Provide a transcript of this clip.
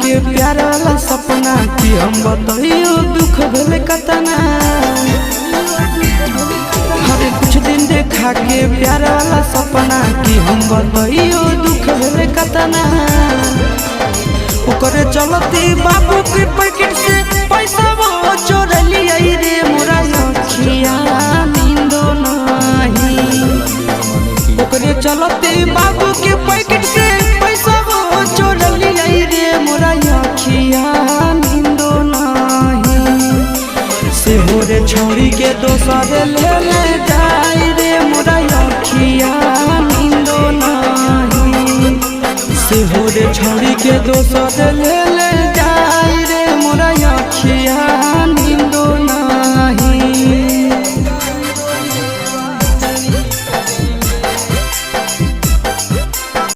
के प्यार वाला सपना कि हम बताइयो दुख भेले कतना। हर कुछ दिन देखा के प्यार वाला सपना कि हम बताइयो दुख भेले कतना। ओकरे चलते बाबू के पैकेट से पैसा वो चोर लिया रे मोरा अखिया नींदो नहीं। ओकरे चलते बाबू के पैकेट से पैसा वो चोर लिया रे मोरा अखिया नींदो नहीं। से हो रे छोड़ी के दोसर ले ले जाए रे मोरा अखिया नींदो नहीं। से हो रे छोड़ी के दोसर ले